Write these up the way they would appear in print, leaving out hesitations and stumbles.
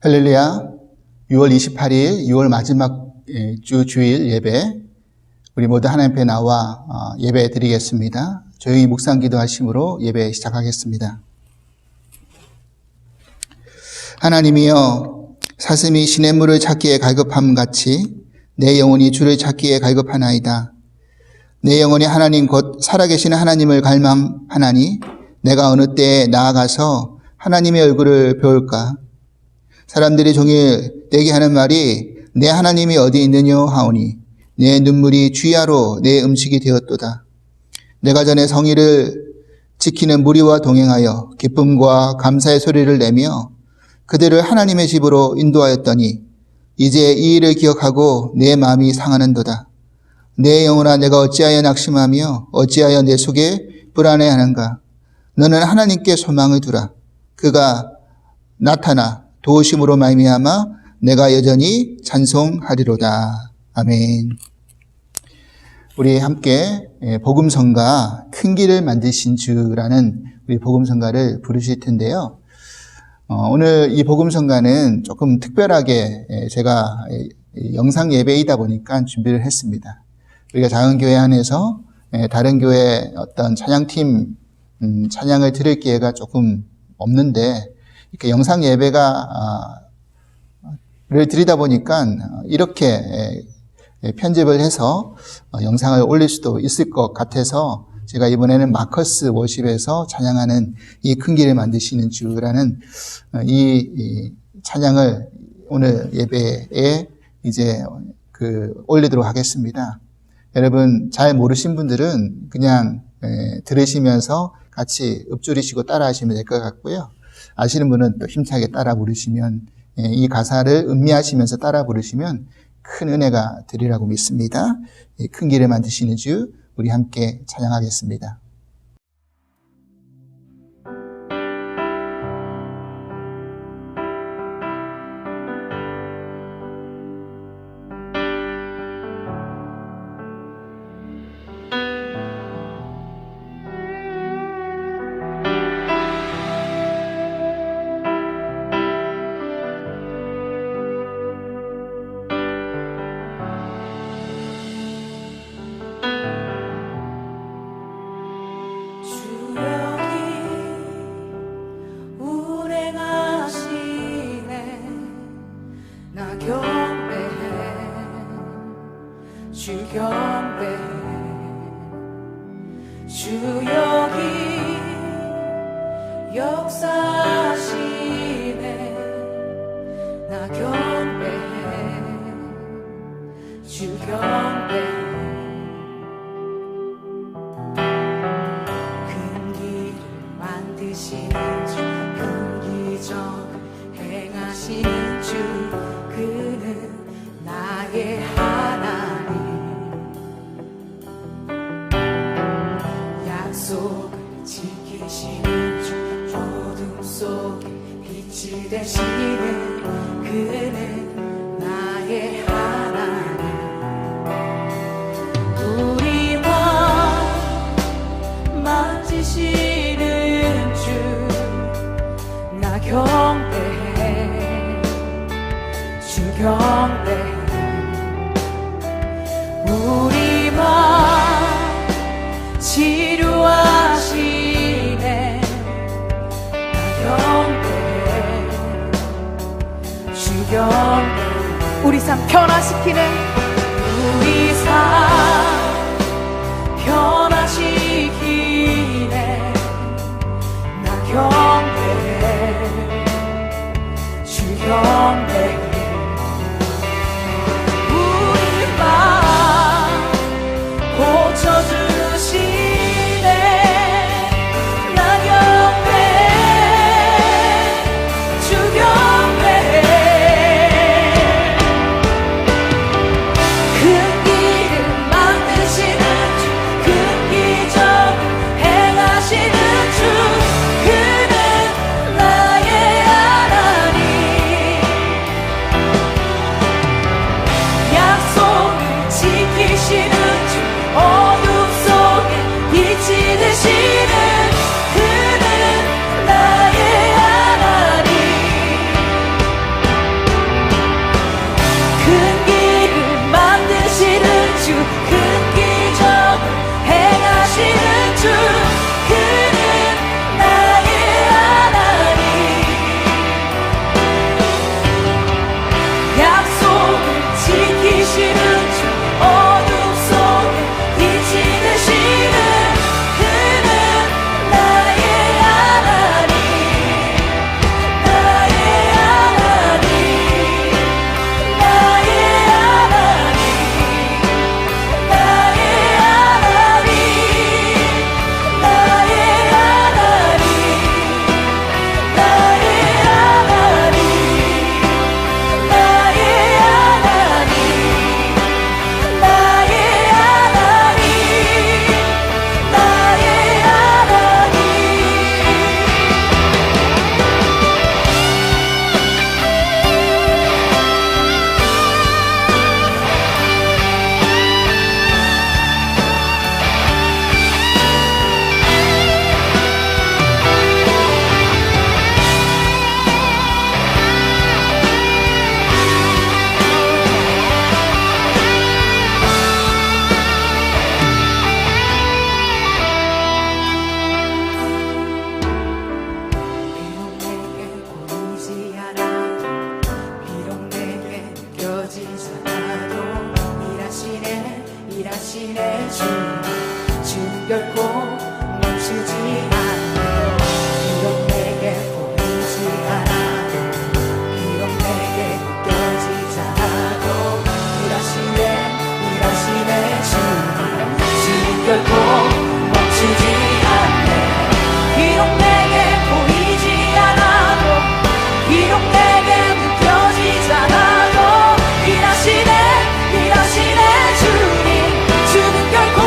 할렐루야. 6월 28일 6월 마지막 주일 예배, 우리 모두 하나님 앞에 나와 예배 드리겠습니다. 조용히 묵상 기도하심으로 예배 시작하겠습니다. 하나님이여, 사슴이 시냇물을 찾기에 갈급함 같이 내 영혼이 주를 찾기에 갈급하나이다. 내 영혼이 하나님 곧 살아계신 하나님을 갈망하나니 내가 어느 때에 나아가서 하나님의 얼굴을 배울까? 사람들이 종일 내게 하는 말이 내 하나님이 어디 있느냐 하오니 내 눈물이 주야로 내 음식이 되었도다. 내가 전에 성의를 지키는 무리와 동행하여 기쁨과 감사의 소리를 내며 그들을 하나님의 집으로 인도하였더니 이제 이 일을 기억하고 내 마음이 상하는도다. 내 영혼아, 내가 어찌하여 낙심하며 어찌하여 내 속에 불안해하는가? 너는 하나님께 소망을 두라. 그가 나타나 도우심으로 말미암아 내가 여전히 찬송하리로다. 아멘. 우리 함께 복음성가 큰 길을 만드신 주라는 우리 복음성가를 부르실 텐데요. 오늘 이 복음성가는 조금 특별하게 제가 영상 예배이다 보니까 준비를 했습니다. 우리가 작은 교회 안에서 다른 교회 어떤 찬양팀 찬양을 들을 기회가 조금 없는데 이렇게 영상 예배를 드리다 보니까 이렇게 편집을 해서 영상을 올릴 수도 있을 것 같아서 제가 이번에는 마커스 워십에서 찬양하는 이 큰 길을 만드시는 주라는 이 찬양을 오늘 예배에 이제 올리도록 하겠습니다. 여러분 잘 모르신 분들은 그냥 들으시면서 같이 읊조리시고 따라 하시면 될 것 같고요. 아시는 분은 또 힘차게 따라 부르시면, 이 가사를 음미하시면서 따라 부르시면 큰 은혜가 되리라고 믿습니다. 큰 길을 만드시는 주, 우리 함께 찬양하겠습니다. 우리 삶 변화시키네. 우리 삶 변화시키네. 나 경배해. 주 경배해. 우리 마음 고쳐주시네. 나 경배해. 주 경배해. 큰 길을 일하시네 주는 결코 멈추지 않네 비록 내게 보이지 않아도 비록 내게 느껴지지 않아도 일하시네 주는 결코 멈추지 않네 비록 내게 보이지 않아도 비록 내게 느껴지지 않아도 일하시네 주님 결코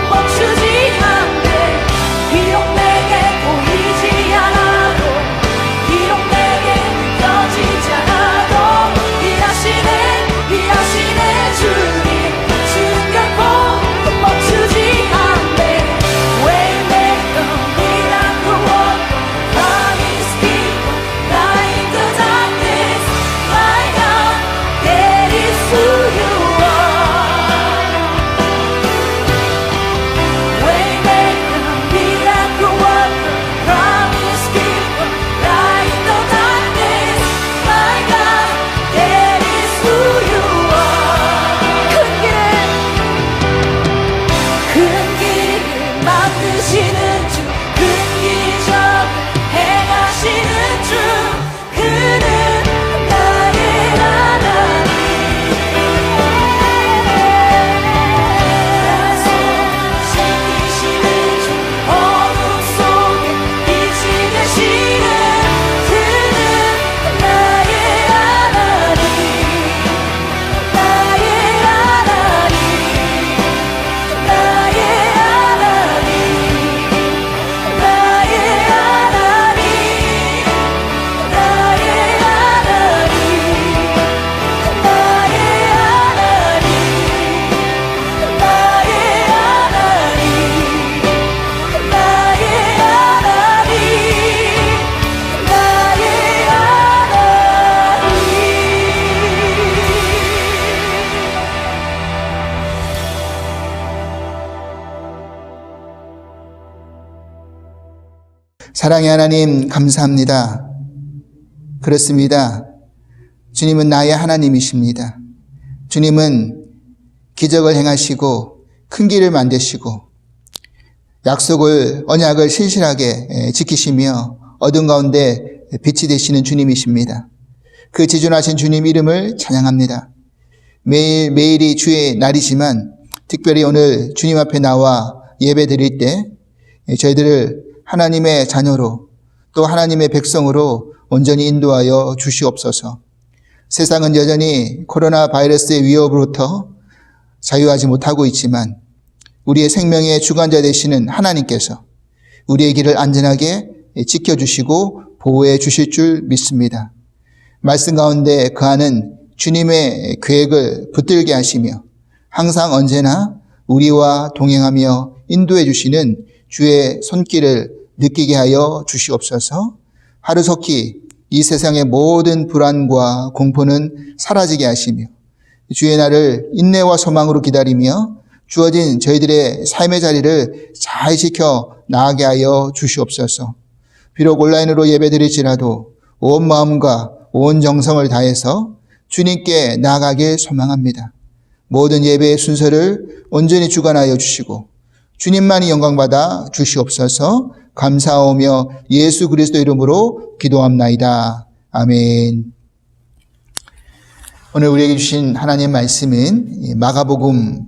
멈추지 않네 비록 내게 보이지 않아도 비록 내게 느껴지지 않아도 일하시네 주님 결코 멈추지 않네 Waymaker, miracle worker, promise keeper, light in the darkness, my God, that is who you are. Waymaker, miracle worker, promise keeper, light in the darkness, my God, that is who you are. 큰 길을 만드시는 주, 큰 기적을 행하시는 주, 그는 나의 하나님. 날 소생시키시는 주, 어둠 속에 빛이 되시는 그는 나의 하나님. 나의 하나님. 나의 하나님. 나의 하나님. 나의 하나님. 나의 하나님. 나의 하나님. 나의 사랑의 하나님, 감사합니다. 그렇습니다. 주님은 나의 하나님이십니다. 주님은 기적을 행하시고 큰 길을 만드시고 약속을, 언약을 신실하게 지키시며 어둠 가운데 빛이 되시는 주님이십니다. 그 지존하신 주님 이름을 찬양합니다. 매일이 주의 날이지만 특별히 오늘 주님 앞에 나와 예배 드릴 때 저희들을 하나님의 자녀로 또 하나님의 백성으로 온전히 인도하여 주시옵소서. 세상은 여전히 코로나 바이러스의 위협으로부터 자유하지 못하고 있지만 우리의 생명의 주관자 되시는 하나님께서 우리의 길을 안전하게 지켜주시고 보호해 주실 줄 믿습니다. 말씀 가운데 거하는 주님의 계획을 붙들게 하시며 항상 언제나 우리와 동행하며 인도해 주시는 주의 손길을 느끼게 하여 주시옵소서. 하루속히 이 세상의 모든 불안과 공포는 사라지게 하시며 주의 날을 인내와 소망으로 기다리며 주어진 저희들의 삶의 자리를 잘 지켜 나가게 하여 주시옵소서. 비록 온라인으로 예배드릴지라도 온 마음과 온 정성을 다해서 주님께 나아가길 소망합니다. 모든 예배의 순서를 온전히 주관하여 주시고 주님만이 영광받아 주시옵소서. 감사하오며 예수 그리스도 이름으로 기도합나이다. 아멘. 오늘 우리에게 주신 하나님 말씀은 마가복음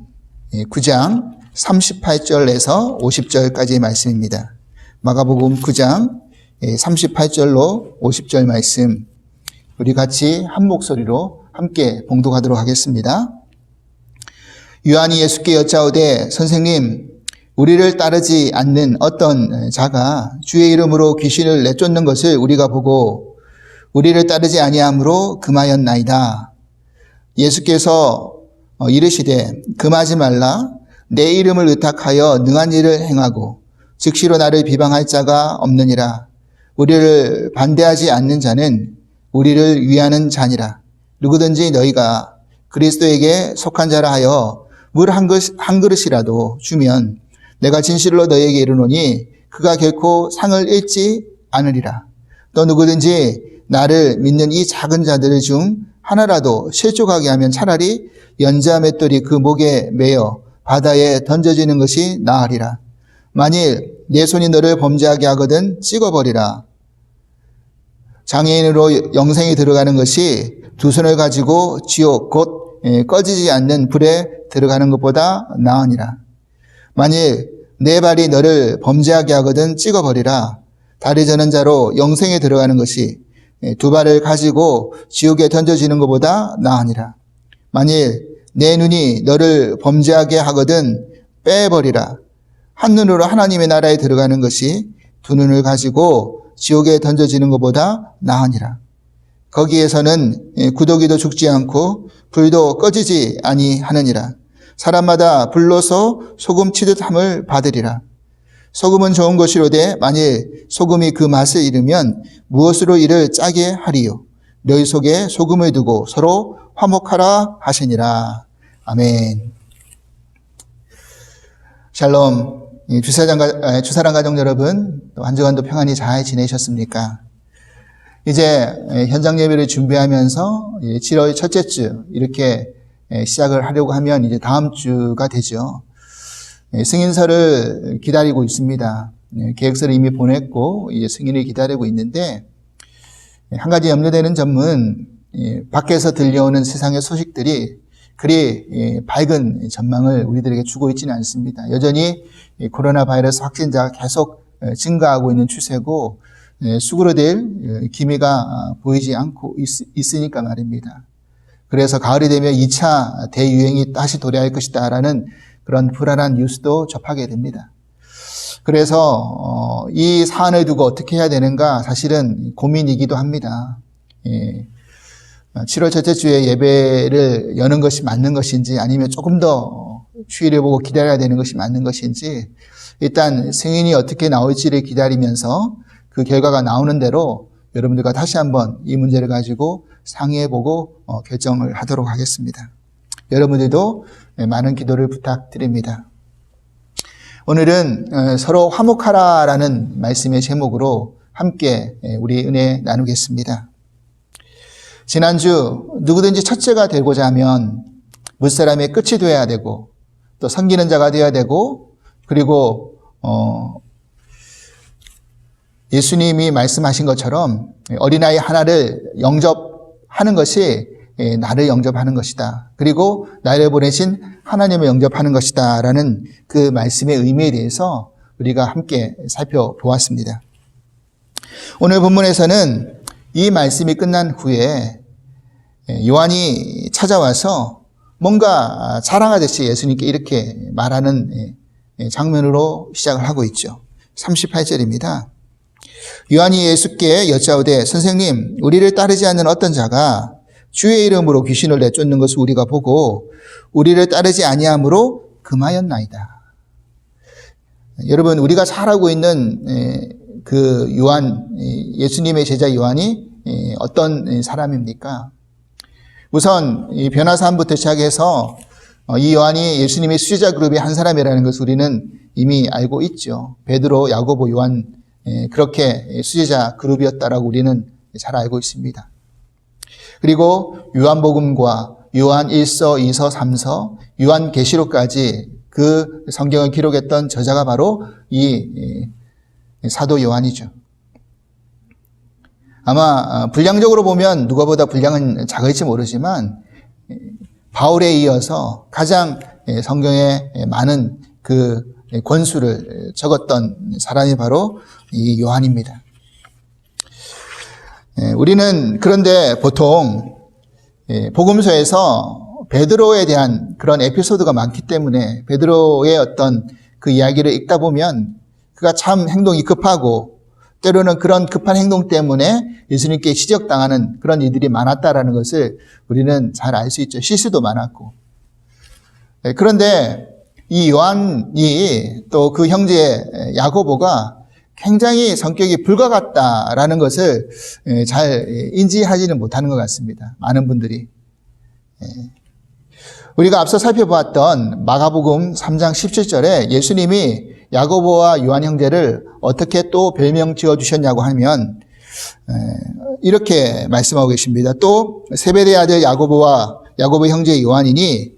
9장 38절에서 50절까지의 말씀입니다. 마가복음 9장 38절로 50절 말씀, 우리 같이 한 목소리로 함께 봉독하도록 하겠습니다. 요한이 예수께 여짜오되 선생님, 우리를 따르지 않는 어떤 자가 주의 이름으로 귀신을 내쫓는 것을 우리가 보고 우리를 따르지 아니함으로 금하였나이다. 예수께서 이르시되 금하지 말라. 내 이름을 의탁하여 능한 일을 행하고 즉시로 나를 비방할 자가 없느니라. 우리를 반대하지 않는 자는 우리를 위하는 자니라. 누구든지 너희가 그리스도에게 속한 자라 하여 물 한 그릇이라도 주면 내가 진실로 너희에게 이르노니 그가 결코 상을 잃지 않으리라. 또 누구든지 나를 믿는 이 작은 자들 중 하나라도 실족하게 하면 차라리 연자 맷돌이 그 목에 매어 바다에 던져지는 것이 나으리라. 만일 내 손이 너를 범죄하게 하거든 찍어버리라. 장애인으로 영생에 들어가는 것이 두 손을 가지고 지옥 곧 꺼지지 않는 불에 들어가는 것보다 나으니라. 만일 내 발이 너를 범죄하게 하거든 찍어버리라. 다리 저는 자로 영생에 들어가는 것이 두 발을 가지고 지옥에 던져지는 것보다 나으니라. 만일 내 눈이 너를 범죄하게 하거든 빼버리라. 한눈으로 하나님의 나라에 들어가는 것이 두 눈을 가지고 지옥에 던져지는 것보다 나으니라. 거기에서는 구더기도 죽지 않고 불도 꺼지지 아니하느니라. 사람마다 불로서 소금 치듯 함을 받으리라. 소금은 좋은 것이로되 만일 소금이 그 맛을 잃으면 무엇으로 이를 짜게 하리요. 너희 속에 소금을 두고 서로 화목하라 하시니라. 아멘. 샬롬. 주사랑 가족 여러분, 또 한 주간도 평안히 잘 지내셨습니까? 이제 현장 예배를 준비하면서 7월 첫째 주 이렇게 시작을 하려고 하면 이제 다음 주가 되죠. 승인서를 기다리고 있습니다. 계획서를 이미 보냈고 이제 승인을 기다리고 있는데, 한 가지 염려되는 점은 밖에서 들려오는 세상의 소식들이 그리 밝은 전망을 우리들에게 주고 있지는 않습니다. 여전히 코로나 바이러스 확진자가 계속 증가하고 있는 추세고 수그러들 기미가 보이지 않고 있으니까 말입니다. 그래서 가을이 되면 2차 대유행이 다시 도래할 것이다 라는 그런 불안한 뉴스도 접하게 됩니다. 그래서 이 사안을 두고 어떻게 해야 되는가 사실은 고민이기도 합니다. 7월 첫째 주에 예배를 여는 것이 맞는 것인지 아니면 조금 더 추이를 보고 기다려야 되는 것이 맞는 것인지, 일단 승인이 어떻게 나올지를 기다리면서 그 결과가 나오는 대로 여러분들과 다시 한번 이 문제를 가지고 상의해보고 결정을 하도록 하겠습니다. 여러분들도 많은 기도를 부탁드립니다. 오늘은 서로 화목하라라는 말씀의 제목으로 함께 우리 은혜 나누겠습니다. 지난주 누구든지 첫째가 되고자 하면 무사람의 끝이 되어야 되고 또 섬기는 자가 되어야 되고, 그리고 예수님이 말씀하신 것처럼 어린아이 하나를 영접하는 것이 나를 영접하는 것이다. 그리고 나를 보내신 하나님을 영접하는 것이다 라는 그 말씀의 의미에 대해서 우리가 함께 살펴보았습니다. 오늘 본문에서는 이 말씀이 끝난 후에 요한이 찾아와서 뭔가 자랑하듯이 예수님께 이렇게 말하는 장면으로 시작을 하고 있죠. 38절입니다. 요한이 예수께 여짜오되 선생님, 우리를 따르지 않는 어떤 자가 주의 이름으로 귀신을 내쫓는 것을 우리가 보고 우리를 따르지 아니함으로 금하였나이다. 여러분, 우리가 잘 알고 있는 그 요한, 예수님의 제자 요한이 어떤 사람입니까? 우선 이 변화사함부터 시작해서 이 요한이 예수님의 수제자 그룹의 한 사람이라는 것을 우리는 이미 알고 있죠. 베드로, 야고보, 요한, 그렇게 수제자 그룹이었다라고 우리는 잘 알고 있습니다. 그리고 요한복음과 요한 1서, 2서, 3서, 요한계시록까지 그 성경을 기록했던 저자가 바로 이 사도 요한이죠. 아마 분량적으로 보면 누가보다 분량은 작을지 모르지만 바울에 이어서 가장 성경에 많은 그 권수를 적었던 사람이 바로 이 요한입니다. 우리는 그런데 보통 복음서에서 베드로에 대한 그런 에피소드가 많기 때문에 베드로의 어떤 그 이야기를 읽다 보면 그가 참 행동이 급하고 때로는 그런 급한 행동 때문에 예수님께 시적당하는 그런 일들이 많았다라는 것을 우리는 잘 알 수 있죠. 실수도 많았고. 그런데 이 요한이 또 그 형제 야고보가 굉장히 성격이 불과 같다라는 것을 잘 인지하지는 못하는 것 같습니다. 많은 분들이. 우리가 앞서 살펴보았던 마가복음 3장 17절에 예수님이 야고보와 요한 형제를 어떻게 또 별명 지어주셨냐고 하면 이렇게 말씀하고 계십니다. 또 세베대의 아들 야고보 형제 요한이니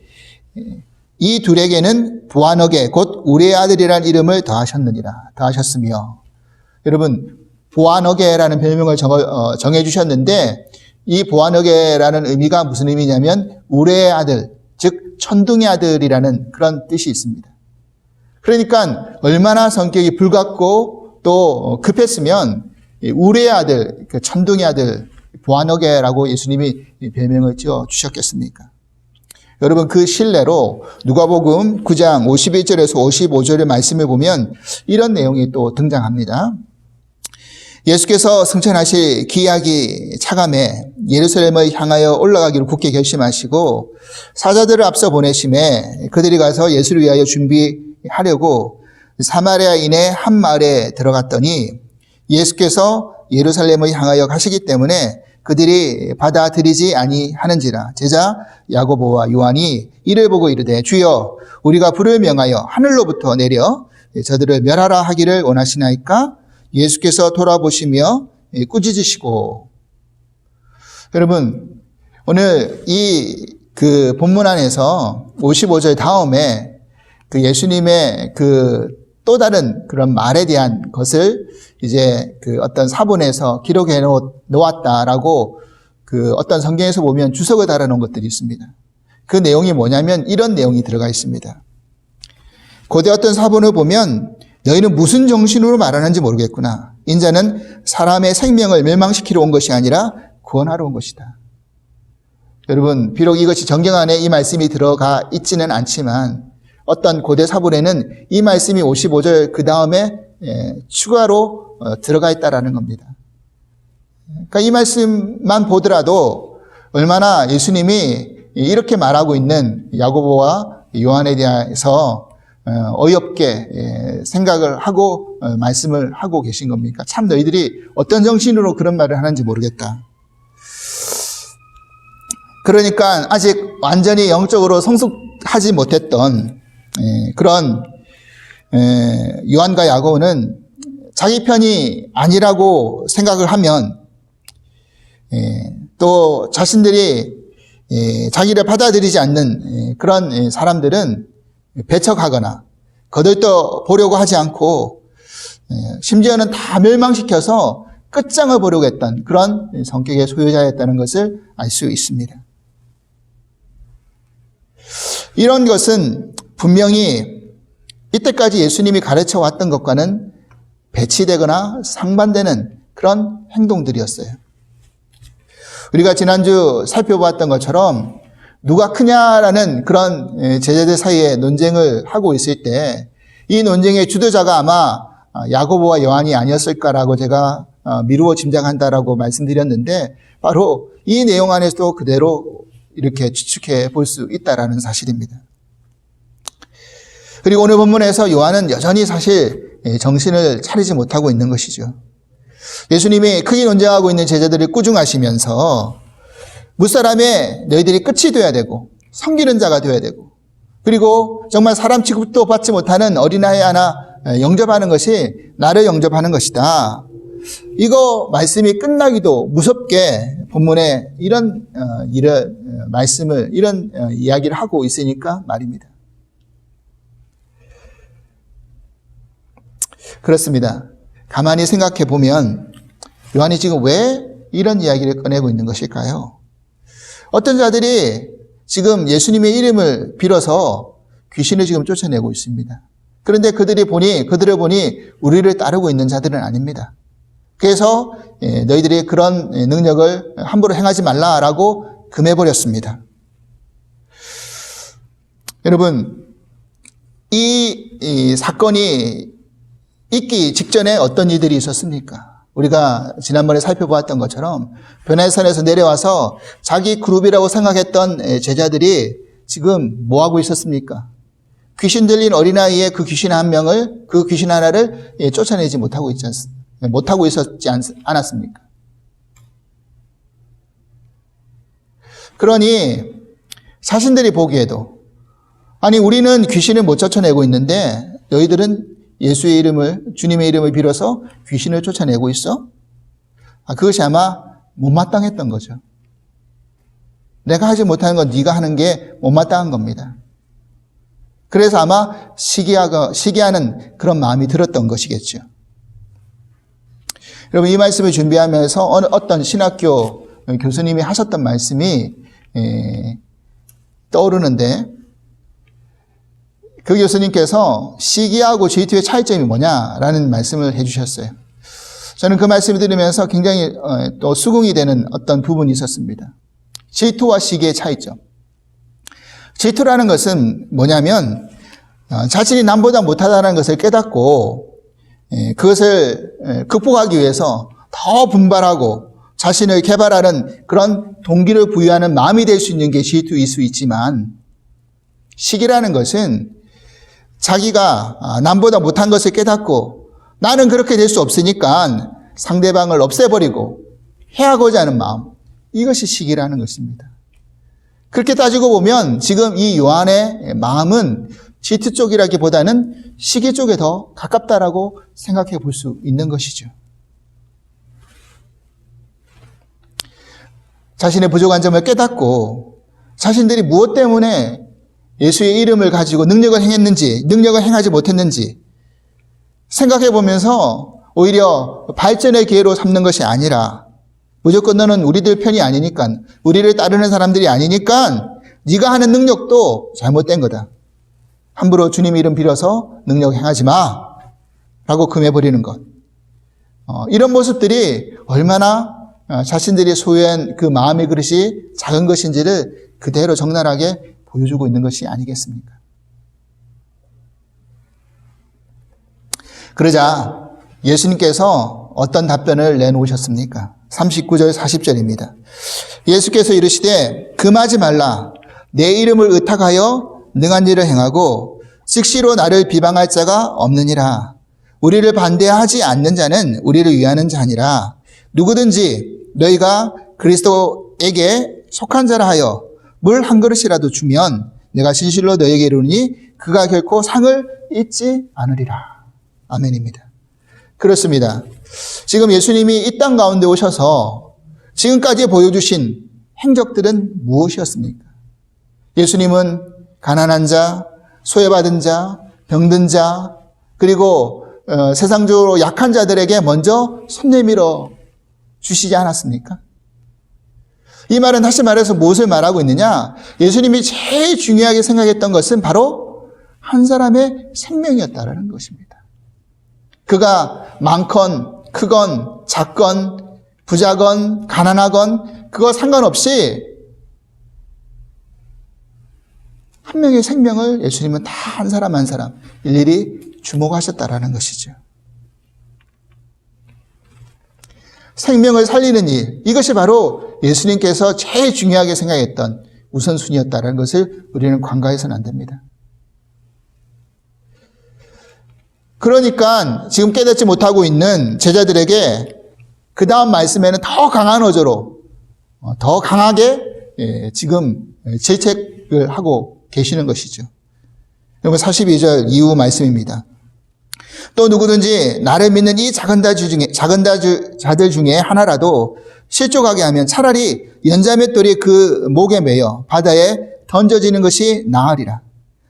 이 둘에게는 보아너게 곧 우리의 아들이라는 이름을 더하셨으며. 여러분, 보아너게라는 별명을 정해 주셨는데 이 보아너게라는 의미가 무슨 의미냐면 우레의 아들, 즉 천둥의 아들이라는 그런 뜻이 있습니다. 그러니까 얼마나 성격이 불같고 또 급했으면 우레의 아들, 그 천둥의 아들 보아너게라고 예수님이 별명을 지어 주셨겠습니까? 여러분, 그 신뢰로 누가복음 9장 51절에서 55절의 말씀을 보면 이런 내용이 또 등장합니다. 예수께서 승천하실 기약이 차감해 예루살렘을 향하여 올라가기를 굳게 결심하시고 사자들을 앞서 보내심에 그들이 가서 예수를 위하여 준비하려고 사마리아인의 한 마을에 들어갔더니 예수께서 예루살렘을 향하여 가시기 때문에 그들이 받아들이지 아니하는지라. 제자 야고보와 요한이 이를 보고 이르되 주여 우리가 불을 명하여 하늘로부터 내려 저들을 멸하라 하기를 원하시나이까? 예수께서 돌아보시며 꾸짖으시고. 여러분, 오늘 이 그 본문 안에서 55절 다음에 그 예수님의 그 또 다른 그런 말에 대한 것을 이제 그 어떤 사본에서 기록해 놓았다라고 그 어떤 성경에서 보면 주석을 달아놓은 것들이 있습니다. 그 내용이 뭐냐면 이런 내용이 들어가 있습니다. 고대 어떤 사본을 보면 너희는 무슨 정신으로 말하는지 모르겠구나. 인자는 사람의 생명을 멸망시키러 온 것이 아니라 구원하러 온 것이다. 여러분, 비록 이것이 정경 안에 이 말씀이 들어가 있지는 않지만 어떤 고대 사본에는 이 말씀이 55절 그 다음에 추가로 들어가 있다라는 겁니다. 그러니까 이 말씀만 보더라도 얼마나 예수님이 이렇게 말하고 있는 야고보와 요한에 대해서 어이없게 생각을 하고 말씀을 하고 계신 겁니까? 참 너희들이 어떤 정신으로 그런 말을 하는지 모르겠다. 그러니까 아직 완전히 영적으로 성숙하지 못했던 그런 요한과 야고보는 자기 편이 아니라고 생각을 하면 또 자신들이 자기를 받아들이지 않는 그런 사람들은 배척하거나 거들떠 보려고 하지 않고 심지어는 다 멸망시켜서 끝장을 보려고 했던 그런 성격의 소유자였다는 것을 알 수 있습니다. 이런 것은 분명히 이때까지 예수님이 가르쳐 왔던 것과는 배치되거나 상반되는 그런 행동들이었어요. 우리가 지난주 살펴보았던 것처럼 누가 크냐라는 그런 제자들 사이에 논쟁을 하고 있을 때 이 논쟁의 주도자가 아마 야고보와 요한이 아니었을까라고 제가 미루어 짐작한다라고 말씀드렸는데 바로 이 내용 안에서도 그대로 이렇게 추측해 볼 수 있다라는 사실입니다. 그리고 오늘 본문에서 요한은 여전히 사실 정신을 차리지 못하고 있는 것이죠. 예수님이 크게 논쟁하고 있는 제자들을 꾸중하시면서 무사람의 너희들이 끝이 되어야 되고 섬기는 자가 되어야 되고 그리고 정말 사람 취급도 받지 못하는 어린아이 하나 영접하는 것이 나를 영접하는 것이다. 이거 말씀이 끝나기도 무섭게 본문에 이런 말씀을 이런 이야기를 하고 있으니까 말입니다. 그렇습니다. 가만히 생각해 보면 요한이 지금 왜 이런 이야기를 꺼내고 있는 것일까요? 어떤 자들이 지금 예수님의 이름을 빌어서 귀신을 지금 쫓아내고 있습니다. 그런데 그들을 보니 우리를 따르고 있는 자들은 아닙니다. 그래서 너희들이 그런 능력을 함부로 행하지 말라라고 금해버렸습니다. 여러분, 이 사건이 있기 직전에 어떤 일들이 있었습니까? 우리가 지난번에 살펴보았던 것처럼 변화산에서 내려와서 자기 그룹이라고 생각했던 제자들이 지금 뭐하고 있었습니까? 귀신 들린 어린아이의 그 귀신 한 명을, 그 귀신 하나를 쫓아내지 못하고 있었지 않았습니까? 그러니 자신들이 보기에도 아니 우리는 귀신을 못 쫓아내고 있는데 너희들은 예수의 이름을, 주님의 이름을 빌어서 귀신을 쫓아내고 있어? 그것이 아마 못마땅했던 거죠. 내가 하지 못하는 건 네가 하는 게 못마땅한 겁니다. 그래서 아마 시기하는 그런 마음이 들었던 것이겠죠. 여러분, 이 말씀을 준비하면서 어떤 신학교 교수님이 하셨던 말씀이 떠오르는데, 그 교수님께서 시기하고 질투의 차이점이 뭐냐라는 말씀을 해주셨어요. 저는 그 말씀을 들으면서 굉장히 또 수긍이 되는 어떤 부분이 있었습니다. 질투와 시기의 차이점. 질투라는 것은 뭐냐면 자신이 남보다 못하다는 것을 깨닫고 그것을 극복하기 위해서 더 분발하고 자신을 개발하는 그런 동기를 부여하는 마음이 될 수 있는 게 질투일 수 있지만, 시기라는 것은 자기가 남보다 못한 것을 깨닫고 나는 그렇게 될 수 없으니까 상대방을 없애버리고 해하고자 하는 마음, 이것이 시기라는 것입니다. 그렇게 따지고 보면 지금 이 요한의 마음은 질투 쪽이라기보다는 시기 쪽에 더 가깝다라고 생각해 볼 수 있는 것이죠. 자신의 부족한 점을 깨닫고 자신들이 무엇 때문에 예수의 이름을 가지고 능력을 행했는지, 능력을 행하지 못했는지 생각해 보면서 오히려 발전의 기회로 삼는 것이 아니라, 무조건 너는 우리들 편이 아니니까, 우리를 따르는 사람들이 아니니까 네가 하는 능력도 잘못된 거다. 함부로 주님 이름 빌어서 능력 행하지 마 라고 금해버리는 것. 이런 모습들이 얼마나 자신들이 소유한 그 마음의 그릇이 작은 것인지를 그대로 적나라하게 보여주고 있는 것이 아니겠습니까? 그러자 예수님께서 어떤 답변을 내놓으셨습니까? 39절 40절입니다. 예수께서 이르시되 금하지 말라. 내 이름을 의탁하여 능한 일을 행하고 즉시로 나를 비방할 자가 없느니라. 우리를 반대하지 않는 자는 우리를 위하는 자니라. 누구든지 너희가 그리스도에게 속한 자라 하여 물 한 그릇이라도 주면 내가 진실로 너희에게 이르노니 그가 결코 상을 잊지 않으리라. 아멘입니다. 그렇습니다. 지금 예수님이 이 땅 가운데 오셔서 지금까지 보여주신 행적들은 무엇이었습니까? 예수님은 가난한 자, 소외받은 자, 병든 자, 그리고 세상적으로 약한 자들에게 먼저 손 내밀어 주시지 않았습니까? 이 말은 다시 말해서 무엇을 말하고 있느냐? 예수님이 제일 중요하게 생각했던 것은 바로 한 사람의 생명이었다라는 것입니다. 그가 많건 크건 작건 부자건 가난하건 그거 상관없이 한 명의 생명을 예수님은 다 한 사람 한 사람 일일이 주목하셨다라는 것이죠. 생명을 살리는 일, 이것이 바로 예수님께서 제일 중요하게 생각했던 우선순위였다는 것을 우리는 간과해서는 안 됩니다. 그러니까 지금 깨닫지 못하고 있는 제자들에게 그 다음 말씀에는 더 강한 어조로 더 강하게 지금 질책을 하고 계시는 것이죠. 여러분 42절 이후 말씀입니다. 또 누구든지 나를 믿는 이 작은 자들 중에 하나라도 실족하게 하면 차라리 연자맷돌이 그 목에 매여 바다에 던져지는 것이 나으리라.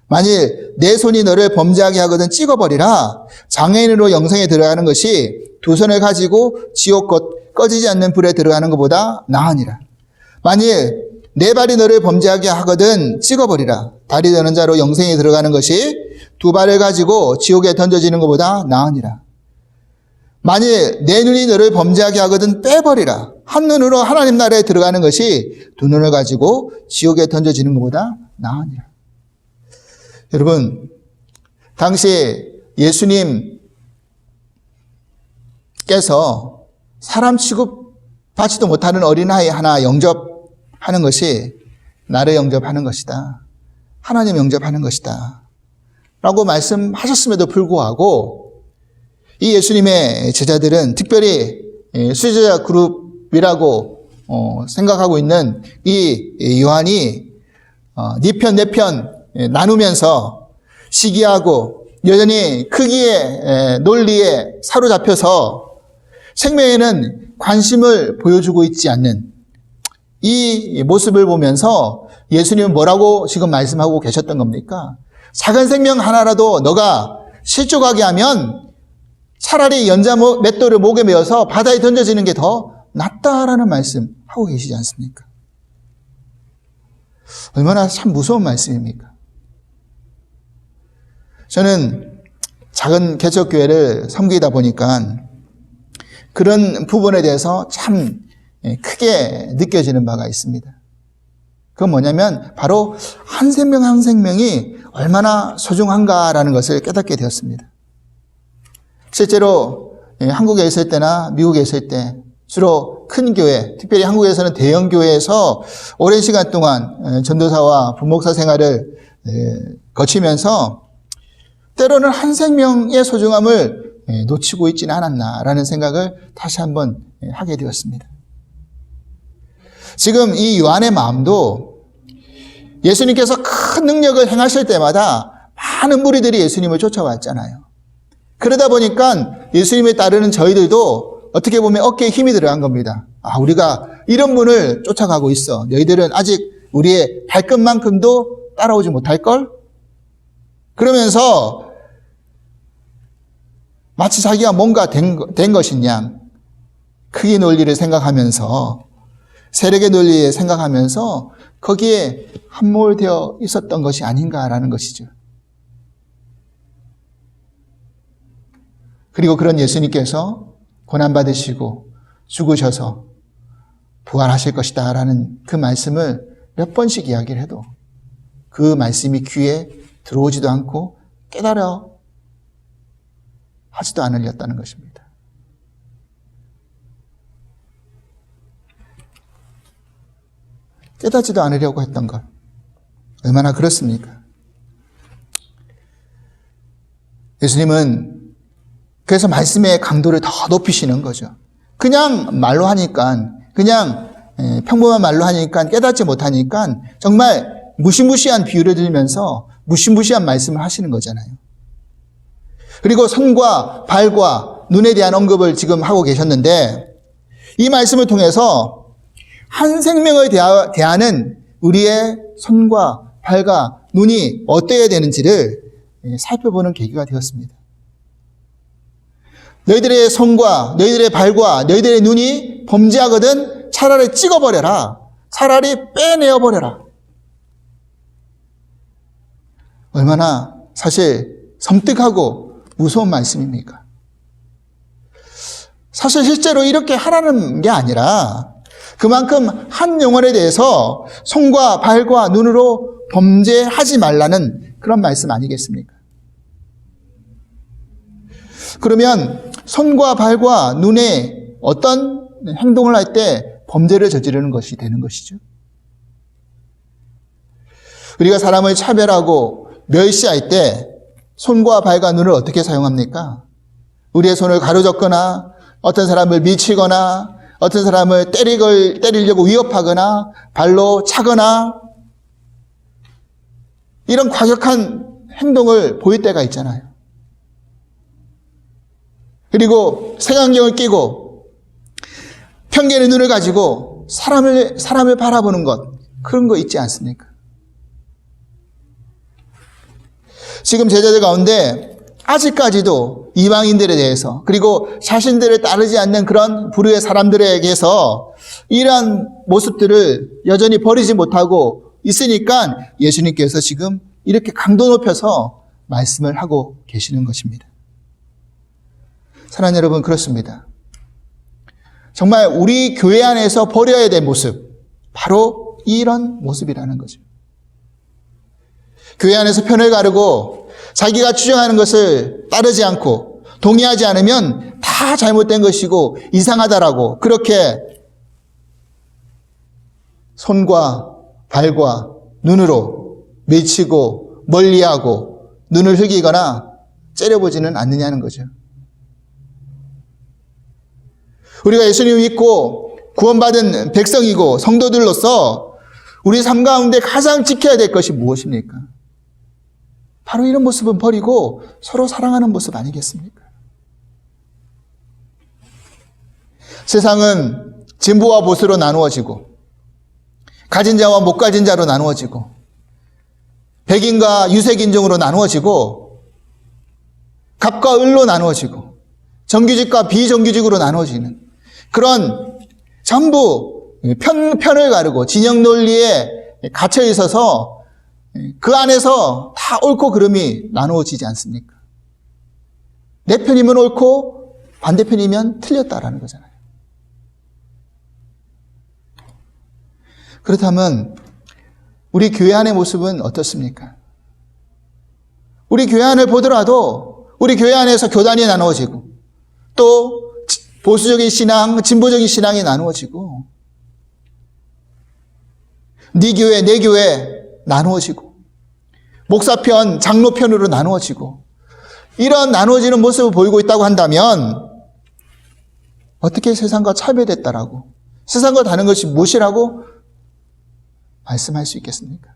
만일 내 손이 너를 범죄하게 하거든 찍어버리라. 장애인으로 영생에 들어가는 것이 두 손을 가지고 지옥 꺼지지 않는 불에 들어가는 것보다 나으니라. 만일 내 발이 너를 범죄하게 하거든 찍어버리라. 다리 되는 자로 영생에 들어가는 것이 두 발을 가지고 지옥에 던져지는 것보다 나으니라. 만일 내 눈이 너를 범죄하게 하거든 빼버리라. 한 눈으로 하나님 나라에 들어가는 것이 두 눈을 가지고 지옥에 던져지는 것보다 나으니라. 여러분, 당시 예수님께서 사람 취급받지도 못하는 어린아이 하나 영접하는 것이 나를 영접하는 것이다. 하나님 영접하는 것이다. 라고 말씀하셨음에도 불구하고 이 예수님의 제자들은 특별히 수제자 그룹이라고 생각하고 있는 이 요한이 네 편 내 편 나누면서 시기하고 여전히 크기의 논리에 사로잡혀서 생명에는 관심을 보여주고 있지 않는 이 모습을 보면서 예수님은 뭐라고 지금 말씀하고 계셨던 겁니까? 작은 생명 하나라도 너가 실족하게 하면 차라리 연자 맷돌을 목에 메어서 바다에 던져지는 게 더 낫다라는 말씀 하고 계시지 않습니까? 얼마나 참 무서운 말씀입니까? 저는 작은 개척교회를 섬기다 보니까 그런 부분에 대해서 참 크게 느껴지는 바가 있습니다. 그건 뭐냐면 바로 한 생명 한 생명이 얼마나 소중한가라는 것을 깨닫게 되었습니다. 실제로 한국에 있을 때나 미국에 있을 때 주로 큰 교회, 특별히 한국에서는 대형 교회에서 오랜 시간 동안 전도사와 부목사 생활을 거치면서 때로는 한 생명의 소중함을 놓치고 있지는 않았나라는 생각을 다시 한번 하게 되었습니다. 지금 이 요한의 마음도 예수님께서 큰 능력을 행하실 때마다 많은 무리들이 예수님을 쫓아왔잖아요. 그러다 보니까 예수님에 따르는 저희들도 어떻게 보면 어깨에 힘이 들어간 겁니다. 우리가 이런 분을 쫓아가고 있어. 너희들은 아직 우리의 발끝만큼도 따라오지 못할걸? 그러면서 마치 자기가 뭔가 된 것인 양 크기 논리를 생각하면서 세력의 논리에 생각하면서 거기에 함몰되어 있었던 것이 아닌가라는 것이죠. 그리고 그런 예수님께서 고난받으시고 죽으셔서 부활하실 것이다 라는 그 말씀을 몇 번씩 이야기를 해도 그 말씀이 귀에 들어오지도 않고 깨달아 하지도 않으렸다는 것입니다. 깨닫지도 않으려고 했던 것. 얼마나 그렇습니까? 예수님은 그래서 말씀의 강도를 더 높이시는 거죠. 그냥 말로 하니까, 그냥 평범한 말로 하니까 깨닫지 못하니까 정말 무시무시한 비유를 들면서 무시무시한 말씀을 하시는 거잖아요. 그리고 손과 발과 눈에 대한 언급을 지금 하고 계셨는데 이 말씀을 통해서 한 생명을 대하는 우리의 손과 발과 눈이 어때야 되는지를 살펴보는 계기가 되었습니다. 너희들의 손과 너희들의 발과 너희들의 눈이 범죄하거든 차라리 찍어버려라. 차라리 빼내어버려라. 얼마나 사실 섬뜩하고 무서운 말씀입니까? 사실 실제로 이렇게 하라는 게 아니라 그만큼 한 영혼에 대해서 손과 발과 눈으로 범죄하지 말라는 그런 말씀 아니겠습니까? 그러면 손과 발과 눈에 어떤 행동을 할 때 범죄를 저지르는 것이 되는 것이죠. 우리가 사람을 차별하고 멸시할 때 손과 발과 눈을 어떻게 사용합니까? 우리의 손을 가로젓거나 어떤 사람을 미치거나 어떤 사람을 때리려고 위협하거나 발로 차거나 이런 과격한 행동을 보일 때가 있잖아요. 그리고 색안경을 끼고 편견의 눈을 가지고 사람을 바라보는 것, 그런 거 있지 않습니까? 지금 제자들 가운데 아직까지도 이방인들에 대해서 그리고 자신들을 따르지 않는 그런 부류의 사람들에게서 이러한 모습들을 여전히 버리지 못하고 있으니까 예수님께서 지금 이렇게 강도 높여서 말씀을 하고 계시는 것입니다. 사랑하는 여러분, 그렇습니다. 정말 우리 교회 안에서 버려야 될 모습, 바로 이런 모습이라는 거죠. 교회 안에서 편을 가르고 자기가 주장하는 것을 따르지 않고 동의하지 않으면 다 잘못된 것이고 이상하다라고 그렇게 손과 발과 눈으로 밀치고 멀리하고 눈을 흘기거나 째려보지는 않느냐는 거죠. 우리가 예수님을 믿고 구원받은 백성이고 성도들로서 우리 삶 가운데 가장 지켜야 될 것이 무엇입니까? 바로 이런 모습은 버리고 서로 사랑하는 모습 아니겠습니까? 세상은 진보와 보수로 나누어지고 가진 자와 못 가진 자로 나누어지고 백인과 유색인종으로 나누어지고 갑과 을로 나누어지고 정규직과 비정규직으로 나누어지는 그런 전부 편을 가르고 진영 논리에 갇혀 있어서 그 안에서 다 옳고 그름이 나누어지지 않습니까? 내 편이면 옳고 반대편이면 틀렸다라는 거잖아요. 그렇다면 우리 교회 안의 모습은 어떻습니까? 우리 교회 안을 보더라도 우리 교회 안에서 교단이 나누어지고 또 보수적인 신앙, 진보적인 신앙이 나누어지고 네 교회, 내 교회 나누어지고 목사편, 장로편으로 나누어지고 이런 나누어지는 모습을 보이고 있다고 한다면 어떻게 세상과 차별됐다라고 세상과 다른 것이 무엇이라고 말씀할 수 있겠습니까?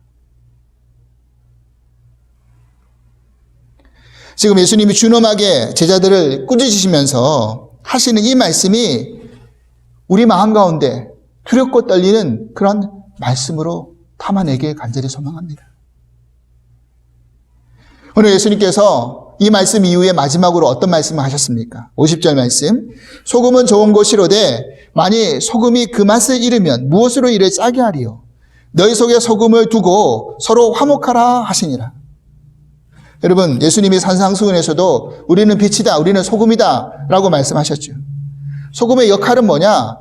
지금 예수님이 준엄하게 제자들을 꾸짖으시면서 하시는 이 말씀이 우리 마음 가운데 두렵고 떨리는 그런 말씀으로 담아내기를 간절히 소망합니다. 오늘 예수님께서 이 말씀 이후에 마지막으로 어떤 말씀을 하셨습니까? 50절 말씀. 소금은 좋은 것이로되 만일 소금이 그 맛을 잃으면 무엇으로 이를 짜게 하리요? 너희 속에 소금을 두고 서로 화목하라 하시니라. 여러분, 예수님이 산상수훈에서도 우리는 빛이다, 우리는 소금이다 라고 말씀하셨죠. 소금의 역할은 뭐냐?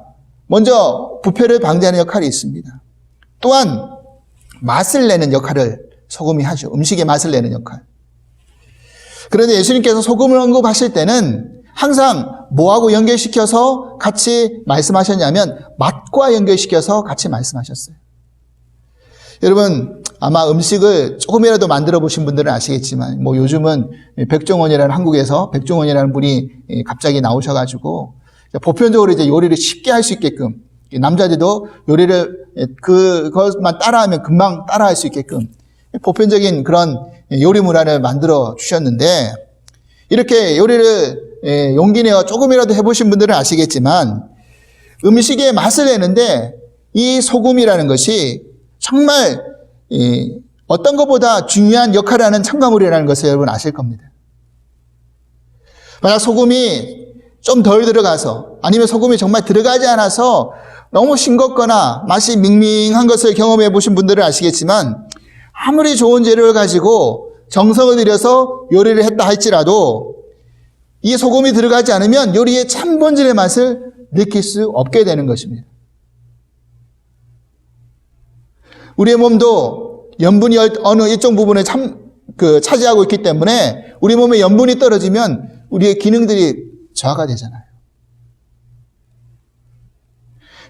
먼저 부패를 방지하는 역할이 있습니다. 또한 맛을 내는 역할을 소금이 하죠. 음식의 맛을 내는 역할. 그런데 예수님께서 소금을 언급하실 때는 항상 뭐하고 연결시켜서 같이 말씀하셨냐면 맛과 연결시켜서 같이 말씀하셨어요. 여러분, 아마 음식을 조금이라도 만들어 보신 분들은 아시겠지만 요즘은 백종원이라는 한국에서 백종원이라는 분이 갑자기 나오셔가지고 보편적으로 이제 요리를 쉽게 할 수 있게끔 남자들도 요리를 그것만 따라하면 금방 따라할 수 있게끔 보편적인 그런 요리 문화를 만들어 주셨는데 이렇게 요리를 용기 내어 조금이라도 해보신 분들은 아시겠지만 음식의 맛을 내는데 이 소금이라는 것이 정말 어떤 것보다 중요한 역할을 하는 첨가물이라는 것을 여러분 아실 겁니다. 만약 소금이 좀 덜 들어가서 아니면 소금이 정말 들어가지 않아서 너무 싱겁거나 맛이 밍밍한 것을 경험해 보신 분들은 아시겠지만 아무리 좋은 재료를 가지고 정성을 들여서 요리를 했다 할지라도 이 소금이 들어가지 않으면 요리의 참 본질의 맛을 느낄 수 없게 되는 것입니다. 우리의 몸도 염분이 어느 일정 부분을 차지하고 있기 때문에 우리 몸에 염분이 떨어지면 우리의 기능들이 저하가 되잖아요.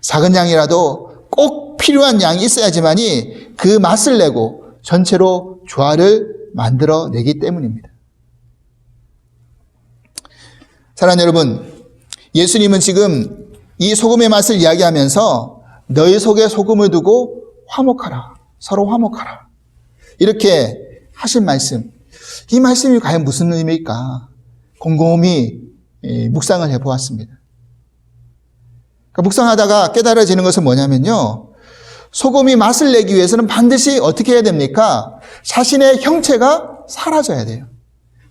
작은 양이라도 꼭 필요한 양이 있어야지만이 그 맛을 내고 전체로 조화를 만들어내기 때문입니다. 사랑하는 여러분, 예수님은 지금 이 소금의 맛을 이야기하면서 너희 속에 소금을 두고 화목하라. 서로 화목하라. 이렇게 하신 말씀. 이 말씀이 과연 무슨 의미일까? 곰곰이 묵상을 해보았습니다. 그러니까 묵상하다가 깨달아지는 것은 뭐냐면요. 소금이 맛을 내기 위해서는 반드시 어떻게 해야 됩니까? 자신의 형체가 사라져야 돼요.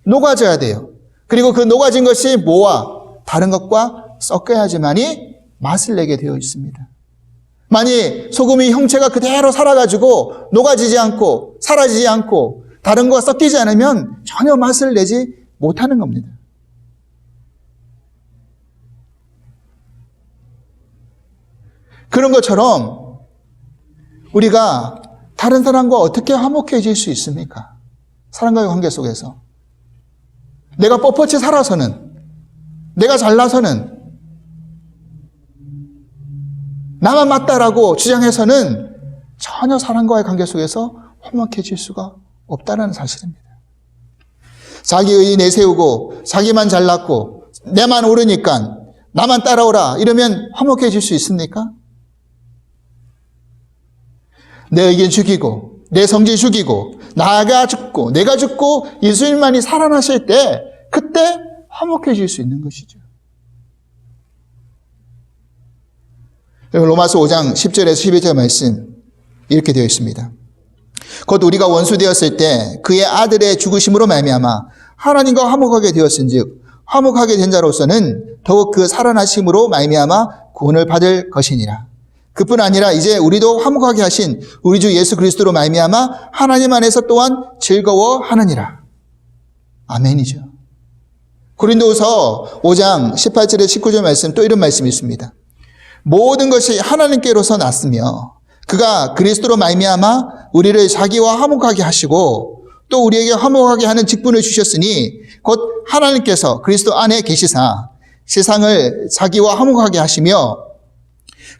녹아져야 돼요. 그리고 그 녹아진 것이 뭐와 다른 것과 섞여야지만이 맛을 내게 되어 있습니다. 만약 소금이 형체가 그대로 살아가지고 녹아지지 않고 사라지지 않고 다른 것과 섞이지 않으면 전혀 맛을 내지 못하는 겁니다. 그런 것처럼 우리가 다른 사람과 어떻게 화목해질 수 있습니까? 사람과의 관계 속에서. 내가 뻣뻣이 살아서는, 내가 잘나서는, 나만 맞다라고 주장해서는 전혀 사람과의 관계 속에서 화목해질 수가 없다는 사실입니다. 자기 의의 내세우고 자기만 잘났고 내만 옳으니까 나만 따라오라 이러면 화목해질 수 있습니까? 내 의견 죽이고 내 성질 죽이고 나가 죽고 내가 죽고 예수님만이 살아나실 때 그때 화목해질 수 있는 것이죠. 로마서 5장 10절에서 11절 말씀 이렇게 되어 있습니다. 곧 우리가 원수 되었을 때 그의 아들의 죽으심으로 말미암아 하나님과 화목하게 되었은즉 화목하게 된 자로서는 더욱 그 살아나심으로 말미암아 구원을 받을 것이니라. 그뿐 아니라 이제 우리도 화목하게 하신 우리 주 예수 그리스도로 말미암아 하나님 안에서 또한 즐거워하느니라. 아멘이죠. 고린도후서 5장 18절에 19절 말씀, 또 이런 말씀이 있습니다. 모든 것이 하나님께로서 났으며 그가 그리스도로 말미암아 우리를 자기와 화목하게 하시고 또 우리에게 화목하게 하는 직분을 주셨으니 곧 하나님께서 그리스도 안에 계시사 세상을 자기와 화목하게 하시며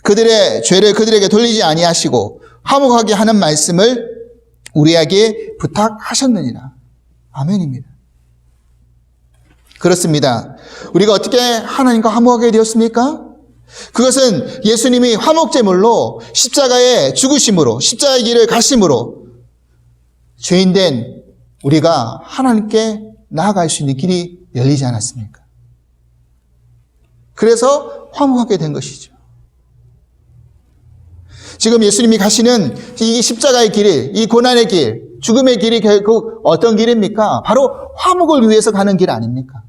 그들의 죄를 그들에게 돌리지 아니하시고 화목하게 하는 말씀을 우리에게 부탁하셨느니라. 아멘입니다. 그렇습니다. 우리가 어떻게 하나님과 화목하게 되었습니까? 그것은 예수님이 화목제물로 십자가의 죽으심으로 십자가의 길을 가심으로 죄인된 우리가 하나님께 나아갈 수 있는 길이 열리지 않았습니까? 그래서 화목하게 된 것이죠. 지금 예수님이 가시는 이 십자가의 길, 이 고난의 길, 죽음의 길이 결국 어떤 길입니까? 바로 화목을 위해서 가는 길 아닙니까?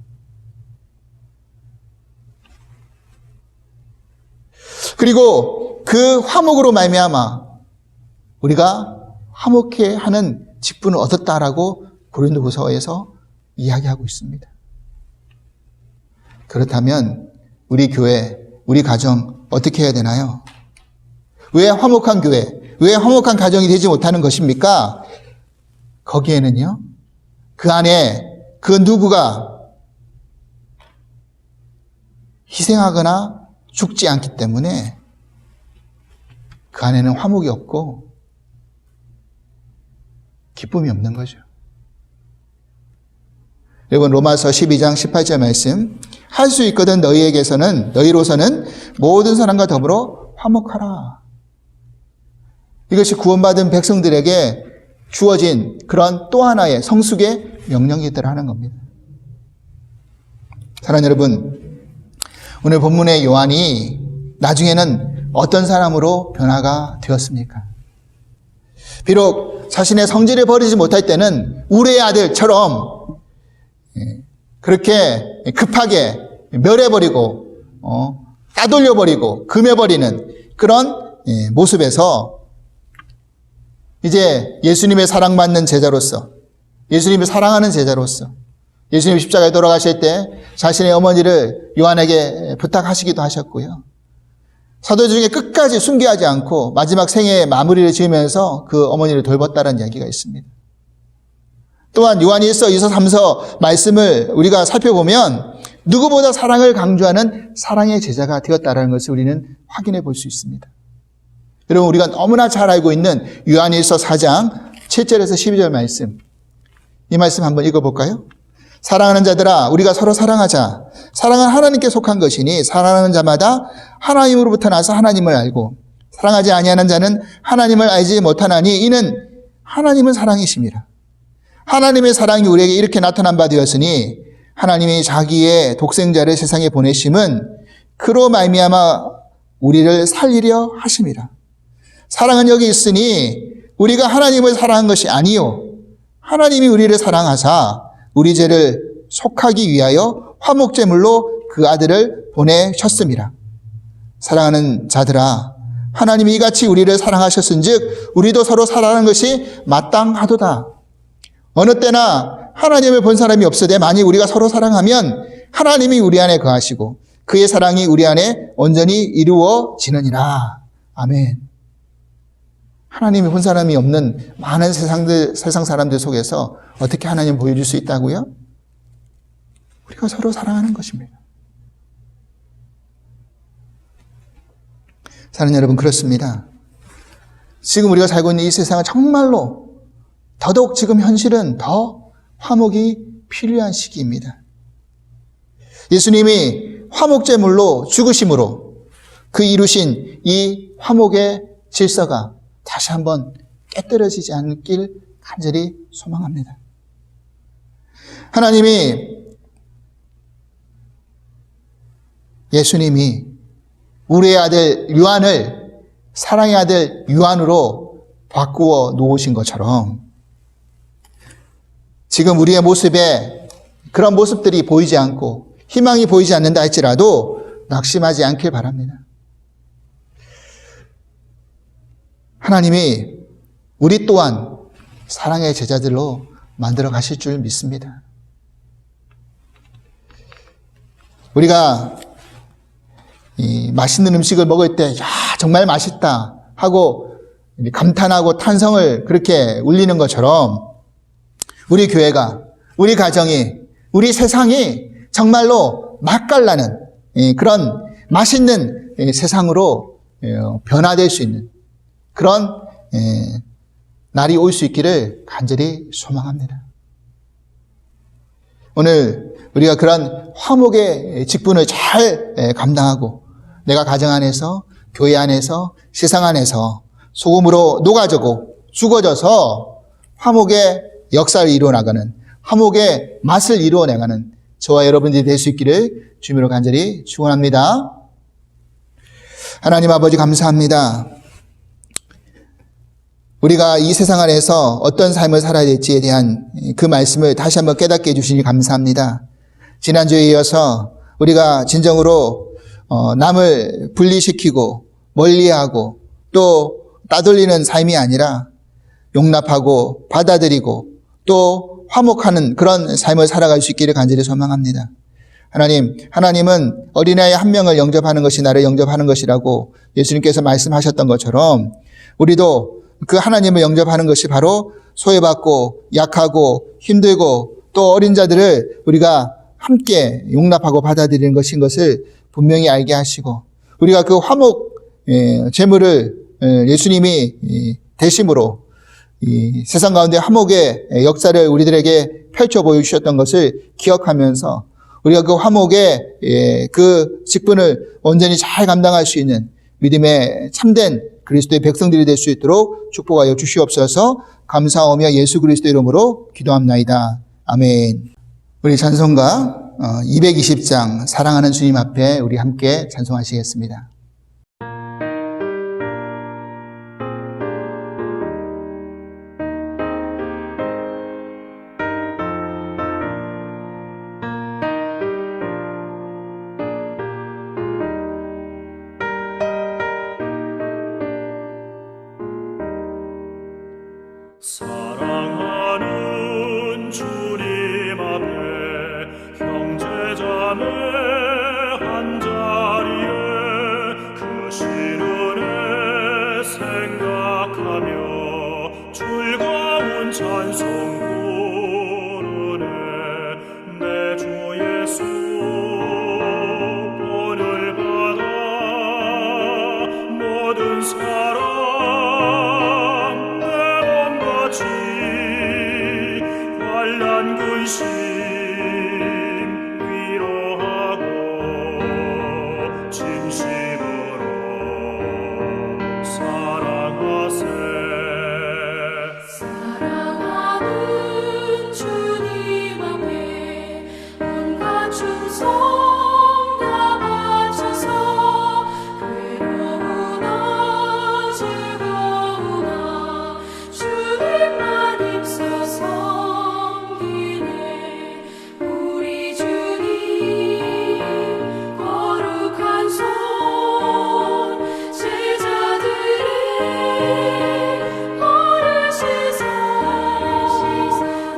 그리고 그 화목으로 말미암아 우리가 화목해 하는 직분을 얻었다라고 고린도후서에서 이야기하고 있습니다. 그렇다면 우리 교회, 우리 가정 어떻게 해야 되나요? 왜 화목한 교회, 왜 화목한 가정이 되지 못하는 것입니까? 거기에는요, 그 안에 그 누구가 희생하거나 죽지 않기 때문에 그 안에는 화목이 없고 기쁨이 없는 거죠. 여러분 로마서 12장 18절 말씀, 할 수 있거든 너희로서는 모든 사람과 더불어 화목하라. 이것이 구원받은 백성들에게 주어진 그런 또 하나의 성숙의 명령이더라 하는 겁니다. 사랑하는 여러분, 오늘 본문의 요한이 나중에는 어떤 사람으로 변화가 되었습니까? 비록 자신의 성질을 버리지 못할 때는 우레의 아들처럼 그렇게 급하게 멸해버리고 따돌려버리고 금해버리는 그런 모습에서 이제 예수님의 사랑받는 제자로서, 예수님을 사랑하는 제자로서, 예수님 십자가에 돌아가실 때 자신의 어머니를 요한에게 부탁하시기도 하셨고요. 사도 중에 끝까지 순교하지 않고 마지막 생애의 마무리를 지으면서 그 어머니를 돌봤다는 이야기가 있습니다. 또한 요한 1서, 2서, 3서 말씀을 우리가 살펴보면 누구보다 사랑을 강조하는 사랑의 제자가 되었다는 것을 우리는 확인해 볼 수 있습니다. 여러분, 우리가 너무나 잘 알고 있는 요한 1서 4장 7절에서 12절 말씀, 이 말씀 한번 읽어볼까요? 사랑하는 자들아, 우리가 서로 사랑하자. 사랑은 하나님께 속한 것이니 사랑하는 자마다 하나님으로부터 나서 하나님을 알고 사랑하지 아니하는 자는 하나님을 알지 못하나니 이는 하나님은 사랑이심이라. 하나님의 사랑이 우리에게 이렇게 나타난 바 되었으니 하나님이 자기의 독생자를 세상에 보내심은 그로 말미암아 우리를 살리려 하심이라. 사랑은 여기 있으니 우리가 하나님을 사랑한 것이 아니요 하나님이 우리를 사랑하사 우리 죄를 속하기 위하여 화목제물로 그 아들을 보내셨음이라. 사랑하는 자들아, 하나님이 이같이 우리를 사랑하셨은즉 우리도 서로 사랑하는 것이 마땅하도다. 어느 때나 하나님을 본 사람이 없으되 만일 우리가 서로 사랑하면 하나님이 우리 안에 거하시고 그의 사랑이 우리 안에 온전히 이루어지느니라. 아멘. 하나님이 본 사람이 없는 많은 세상 사람들 속에서 어떻게 하나님 보여줄 수 있다고요? 우리가 서로 사랑하는 것입니다. 사랑하는 여러분, 그렇습니다. 지금 우리가 살고 있는 이 세상은 정말로 더더욱 지금 현실은 더 화목이 필요한 시기입니다. 예수님이 화목제물로 죽으심으로 그 이루신 이 화목의 질서가 다시 한번 깨뜨려지지 않길 간절히 소망합니다. 예수님이 우리의 아들 요한을 사랑의 아들 요한으로 바꾸어 놓으신 것처럼 지금 우리의 모습에 그런 모습들이 보이지 않고 희망이 보이지 않는다 할지라도 낙심하지 않길 바랍니다. 하나님이 우리 또한 사랑의 제자들로 만들어 가실 줄 믿습니다. 우리가 이 맛있는 음식을 먹을 때, 야, 정말 맛있다 하고 감탄하고 탄성을 그렇게 울리는 것처럼 우리 교회가, 우리 가정이, 우리 세상이 정말로 맛깔나는 그런 맛있는 세상으로 변화될 수 있는 그런 날이 올 수 있기를 간절히 소망합니다. 오늘 우리가 그런 화목의 직분을 잘 감당하고 내가 가정 안에서, 교회 안에서, 세상 안에서 소금으로 녹아지고 죽어져서 화목의 역사를 이루어나가는, 화목의 맛을 이루어나가는 저와 여러분들이 될 수 있기를 주님으로 간절히 축원합니다. 하나님 아버지 감사합니다. 우리가 이 세상 안에서 어떤 삶을 살아야 될지에 대한 그 말씀을 다시 한번 깨닫게 해주시니 감사합니다. 지난주에 이어서 우리가 진정으로 남을 분리시키고 멀리하고 또 따돌리는 삶이 아니라 용납하고 받아들이고 또 화목하는 그런 삶을 살아갈 수 있기를 간절히 소망합니다. 하나님은 어린아이 한 명을 영접하는 것이 나를 영접하는 것이라고 예수님께서 말씀하셨던 것처럼 우리도 그 하나님을 영접하는 것이 바로 소외받고 약하고 힘들고 또 어린 자들을 우리가 함께 용납하고 받아들이는 것인 것을 분명히 알게 하시고 우리가 그 화목 제물을 예수님이 대심으로 이 세상 가운데 화목의 역사를 우리들에게 펼쳐 보여주셨던 것을 기억하면서 우리가 그 화목의 그 직분을 온전히 잘 감당할 수 있는 믿음의 참된 그리스도의 백성들이 될 수 있도록 축복하여 주시옵소서. 감사하며 예수 그리스도 이름으로 기도합나이다. 아멘. 우리 찬송가 220장 사랑하는 주님 앞에 우리 함께 찬송하시겠습니다. 사랑하는 주님 앞에 형제자매 한자리에 그 신은혜 생각하며 즐거운 찬송 부르네. 내 주 예수 본을 받아 모든 사랑 환난 근심 위로하고 진심으로 사랑하세. 사랑하는 주님 앞에 온갖 충성 다 바쳐서 괴로우나 즐거우나 주님만 입소서. 우리 주님 거룩한 손 제자들의 벌을 씻어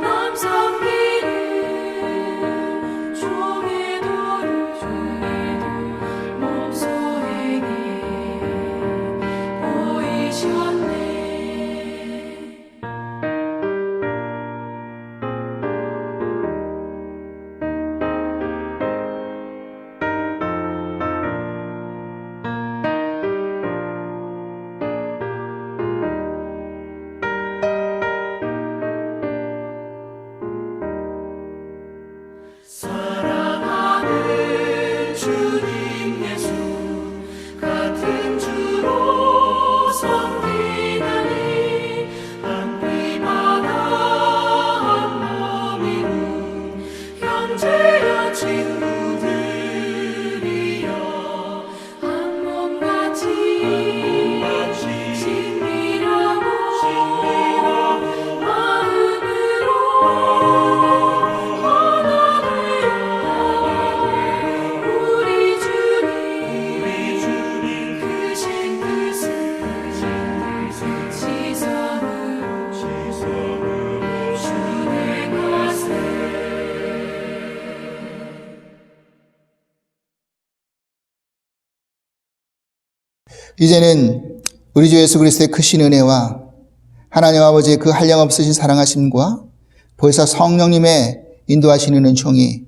남 섬기는 종의 도를 몸소에게 보이셨네. 사랑하는 주님 예수 같은 주로 섬기나니 한 피 바다 한 몸이고 형제여 친구들이여 한 몸같이 친밀하고 이제는 우리 주 예수 그리스도의 크신 은혜와 하나님 아버지의 그 한량없으신 사랑하심과 보혜사 성령님의 인도하시는 은총이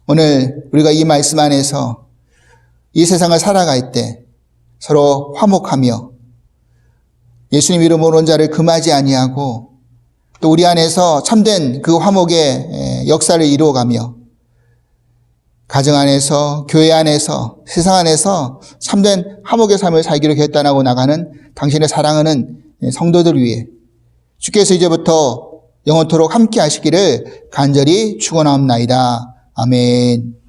오늘 우리가 이 말씀 안에서 이 세상을 살아갈 때 서로 화목하며 예수님 이름으로 온 자를 금하지 아니하고 또 우리 안에서 참된 그 화목의 역사를 이루어가며 가정 안에서, 교회 안에서, 세상 안에서 참된 화목의 삶을 살기로 결단하고 나가는 당신의 사랑하는 성도들 위해 주께서 이제부터 영원토록 함께 하시기를 간절히 축원하옵나이다. 아멘.